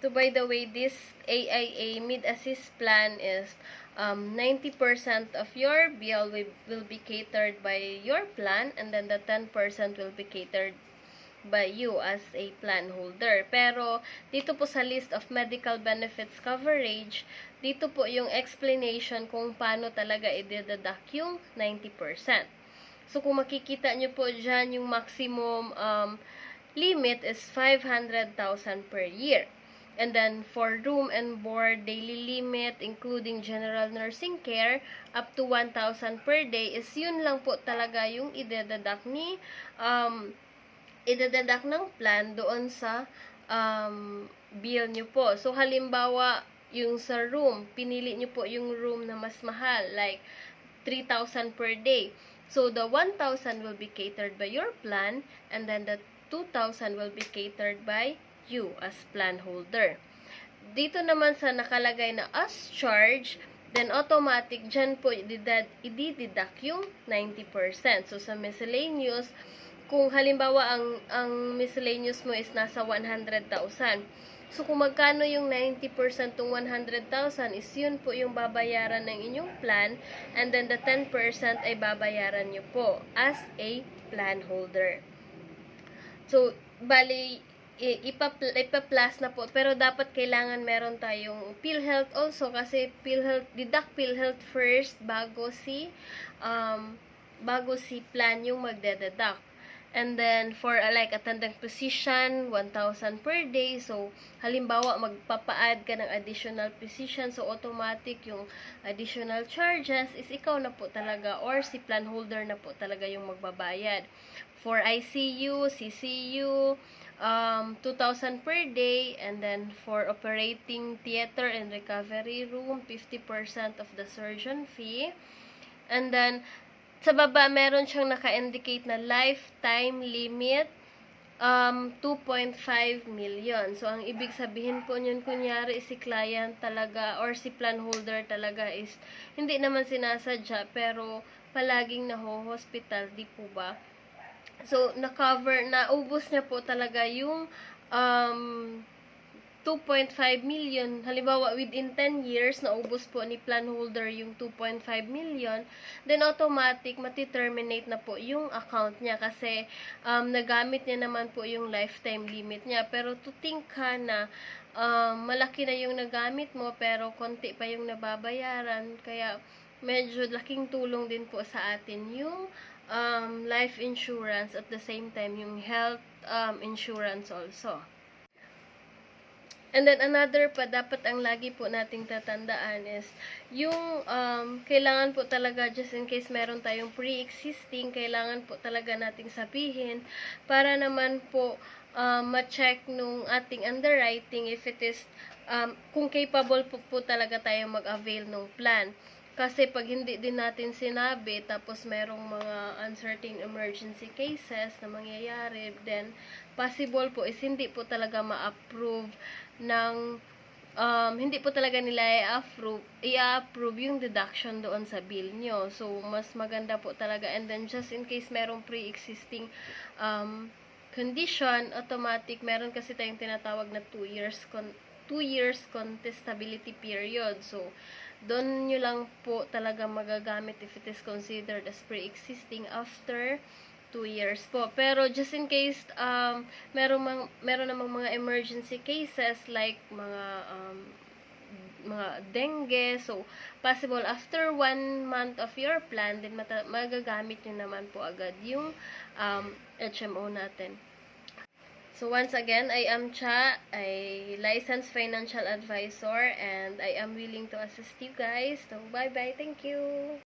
So, by the way, this AIA Mid-Assist plan is 90% of your bill will be catered by your plan, and then the 10% will be catered by you as a plan holder. Pero, dito po sa list of medical benefits coverage, dito po yung explanation kung paano talaga i-deduct yung 90%. So, kung makikita nyo po dyan, yung maximum limit is 500,000 per year. And then, for room and board, daily limit, including general nursing care, up to 1,000 per day, is yun lang po talaga yung i-deduct ng plan doon sa bill nyo po. So, halimbawa, yung sa room, pinili nyo po yung room na mas mahal, like 3,000 per day. So, the 1,000 will be catered by your plan, and then the 2,000 will be catered by you as plan holder. Dito naman sa nakalagay na as charge, then automatic, dyan po i-deduct yung 90%. So, sa miscellaneous, kung halimbawa ang miscellaneous mo is nasa 100,000. So, kung magkano yung 90% ng 100,000 is yun po yung babayaran ng inyong plan, and then the 10% ay babayaran nyo po as a plan holder. So, bali, ipa-plus na po, pero dapat kailangan meron tayong PhilHealth also, kasi deduct PhilHealth first bago si plan yung magde-deduct. And then, for like attending physician, 1,000 per day. So, halimbawa, magpapa-add ka ng additional physician. So, automatic yung additional charges is ikaw na po talaga or si plan holder na po talaga yung magbabayad. For ICU, CCU, 2,000 per day. And then, for operating theater and recovery room, 50% of the surgeon fee. And then, sa baba, meron siyang naka-indicate na lifetime limit, 2.5 million. So, ang ibig sabihin po niyan, kunyari, si client talaga, or si plan holder talaga is, hindi naman sinasadya, pero palaging naho-hospital, di po ba? So, naubos niya po talaga yung 2.5 million. Halimbawa, within 10 years, naubos po ni plan holder yung 2.5 million, then automatic, mati-terminate na po yung account niya kasi nagamit niya naman po yung lifetime limit niya. Pero to think ka na malaki na yung nagamit mo, pero konti pa yung nababayaran, kaya medyo laking tulong din po sa atin yung life insurance, at the same time, yung health insurance also. And then, another pa, dapat ang lagi po nating tatandaan is, yung kailangan po talaga, just in case meron tayong pre-existing, kailangan po talaga nating sabihin, para naman po ma-check nung ating underwriting if it is, kung capable po talaga tayong mag-avail nung plan. Kasi pag hindi din natin sinabi, tapos merong mga uncertain emergency cases na mangyayari, then possible po is hindi po talaga ma-approve ng, hindi po talaga nila i-approve yung deduction doon sa bill nyo. So, mas maganda po talaga. And then, just in case merong pre-existing condition, automatic, meron kasi tayong tinatawag na 2 years contestability period. So, doon nyo lang po talaga magagamit if it is considered as pre-existing after 2 years po. Pero just in case meron namang mga emergency cases like mga dengue, so possible after 1 month of your plan, then magagamit nyo naman po agad yung HMO natin. So, once again, I am Cha, a licensed financial advisor, and I am willing to assist you guys. So, bye-bye. Thank you.